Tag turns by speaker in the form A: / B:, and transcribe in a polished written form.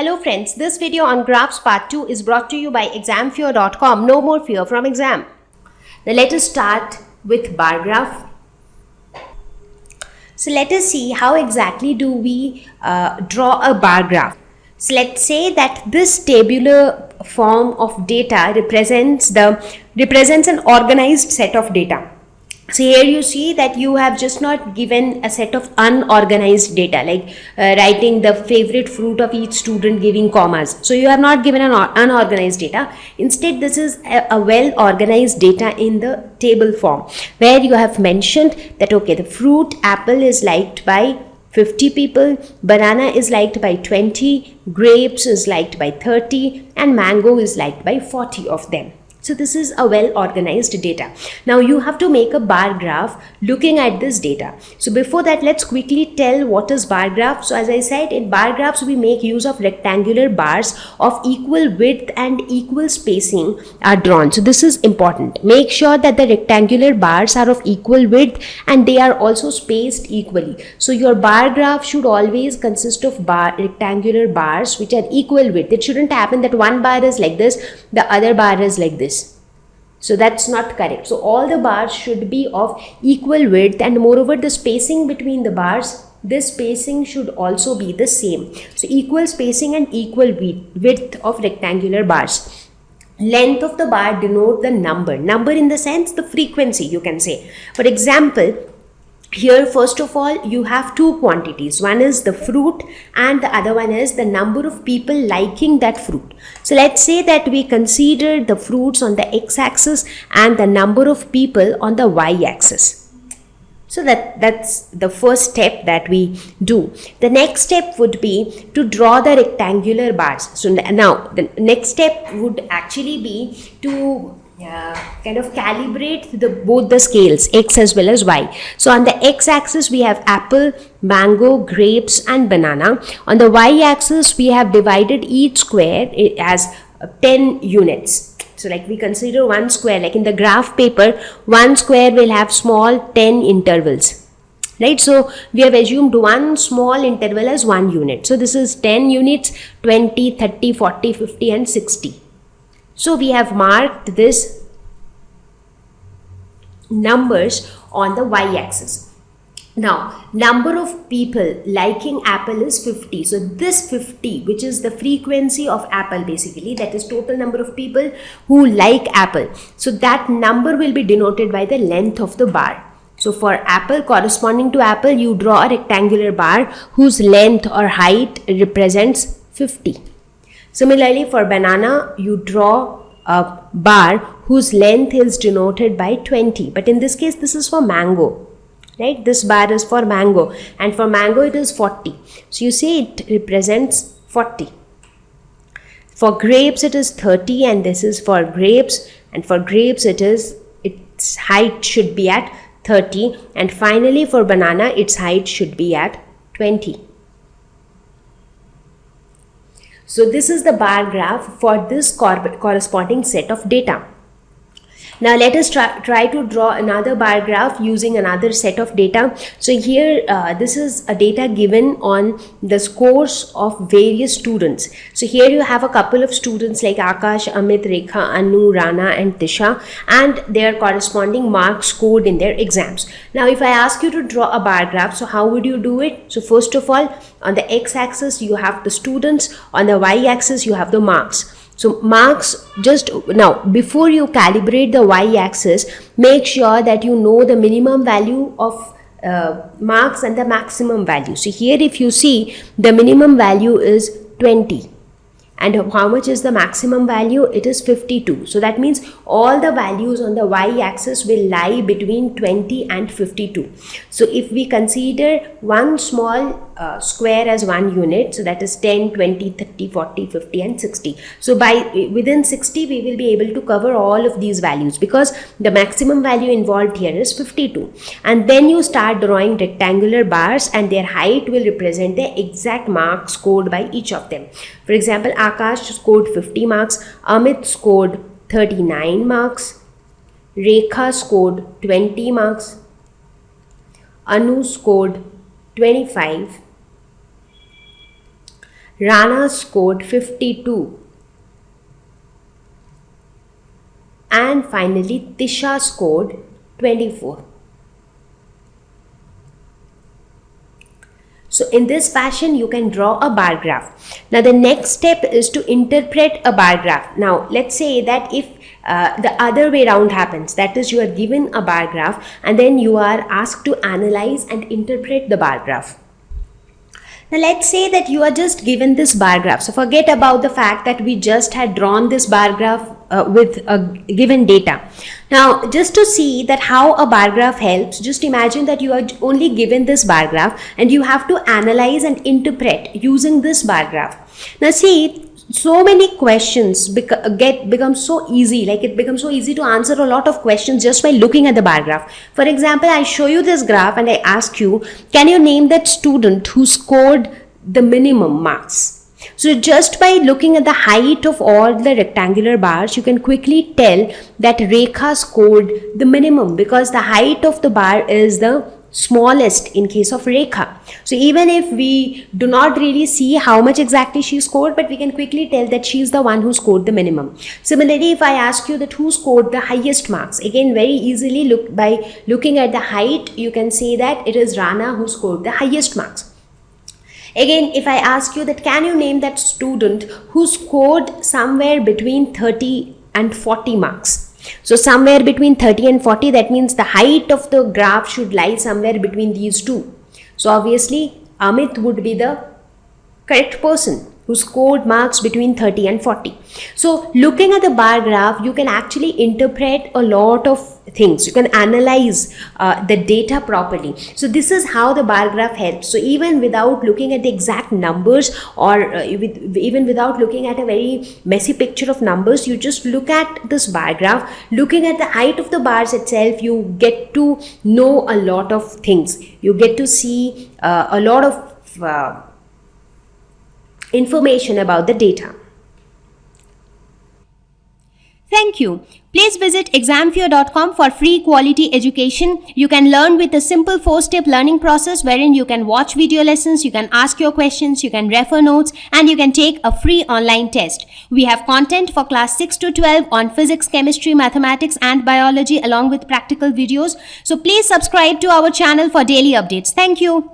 A: Hello friends, this video on graphs part 2 is brought to you by examfear.com. No more fear from exam. Now let us start with bar graph. So let us see how exactly do we draw a bar graph. So let's say that this tabular form of data represents an organized set of data. So here you see that you have just not given a set of unorganized data, like writing the favorite fruit of each student, giving commas. So you have not given an unorganized data. Instead, this is a well organized data in the table form, where you have mentioned that okay, the fruit apple is liked by 50 people, banana is liked by 20, grapes is liked by 30, and mango is liked by 40 of them. So this is a well organized data. Now you have to make a bar graph looking at this data. So before that, let's quickly tell what is bar graph. So as I said, in bar graphs we make use of rectangular bars of equal width and equal spacing are drawn. So this is important. Make sure that the rectangular bars are of equal width and they are also spaced equally. So your bar graph should always consist of rectangular bars which are equal width. It shouldn't happen that one bar is like this, the other bar is like this. So that's not correct. So all the bars should be of equal width, and moreover the spacing between the bars, this spacing should also be the same. So equal spacing and equal width of rectangular bars. Length of the bar denote the number in the sense the frequency, you can say. For example, here first of all you have two quantities. One is the fruit and the other one is the number of people liking that fruit. So let's say that we consider the fruits on the x-axis and the number of people on the y-axis. So that's the first step that we do. The next step would be to draw the rectangular bars. So now the next step would actually be to kind of calibrate both the scales, x as well as y. So on the x-axis we have apple, mango, grapes and banana. On the y-axis we have divided each square as 10 units. So like we consider one square, like in the graph paper, one square will have small 10 intervals. Right, so we have assumed one small interval as 1 unit. So this is 10 units, 20, 30, 40, 50 and 60. So we have marked this numbers on the y-axis. Now number of people liking apple is 50. So this 50, which is the frequency of apple, basically that is total number of people who like apple. So that number will be denoted by the length of the bar. So for apple, corresponding to apple, you draw a rectangular bar whose length or height represents 50. Similarly, for banana, you draw a bar whose length is denoted by 20. But in this case, this is for mango, right? This bar is for mango, and for mango it is 40. So you see it represents 40. For grapes it is 30, and this is for grapes, and for grapes its height should be at 30, and finally for banana its height should be at 20. So this is the bar graph for this corresponding set of data. Now let us try to draw another bar graph using another set of data. So here this is a data given on the scores of various students. So here you have a couple of students like Akash, Amit, Rekha, Anu, Rana and Tisha, and their corresponding marks scored in their exams. Now if I ask you to draw a bar graph, so how would you do it? So first of all, on the x-axis you have the students, on the y-axis you have the marks. So marks, just now before you calibrate the y-axis, make sure that you know the minimum value of marks and the maximum value. So here if you see, the minimum value is 20. And how much is the maximum value? It is 52. So that means all the values on the y-axis will lie between 20 and 52. So if we consider one small square as 1 unit, so that is 10, 20, 30, 40, 50 and 60. So within 60 we will be able to cover all of these values, because the maximum value involved here is 52. And then you start drawing rectangular bars, and their height will represent the exact marks scored by each of them. For example, Akash scored 50 marks, Amit scored 39 marks, Rekha scored 20 marks, Anu scored 25, Rana scored 52. And finally, Tisha scored 24. So in this fashion, you can draw a bar graph. Now the next step is to interpret a bar graph. Now let's say that if the other way around happens, that is, you are given a bar graph and then you are asked to analyze and interpret the bar graph. Now let's say that you are just given this bar graph. So forget about the fact that we just had drawn this bar graph with a given data. Now just to see that how a bar graph helps, just imagine that you are only given this bar graph and you have to analyze and interpret using this bar graph. Now see, so many questions become so easy, like it becomes so easy to answer a lot of questions just by looking at the bar graph. For example, I show you this graph and I ask you, can you name that student who scored the minimum marks? So just by looking at the height of all the rectangular bars, you can quickly tell that Rekha scored the minimum because the height of the bar is the smallest in case of Rekha. So even if we do not really see how much exactly she scored, but we can quickly tell that she is the one who scored the minimum. Similarly, if I ask you that who scored the highest marks, again very easily by looking at the height, you can say that it is Rana who scored the highest marks. Again, if I ask you that can you name that student who scored somewhere between 30 and 40 marks. So somewhere between 30 and 40, that means the height of the graph should lie somewhere between these two. So obviously Amit would be the correct person who scored marks between 30 and 40. So looking at the bar graph, you can actually interpret a lot of things. You can analyze the data properly. So this is how the bar graph helps. So even without looking at the exact numbers or even without looking at a very messy picture of numbers, you just look at this bar graph. Looking at the height of the bars itself, you get to know a lot of things. You get to see a lot of information about the data.
B: Thank you. Please visit examfear.com for free quality education. You can learn with a simple 4-step learning process wherein you can watch video lessons, you can ask your questions, you can refer notes, and you can take a free online test. We have content for class 6 to 12 on physics, chemistry, mathematics, and biology along with practical videos. So please subscribe to our channel for daily updates. Thank you.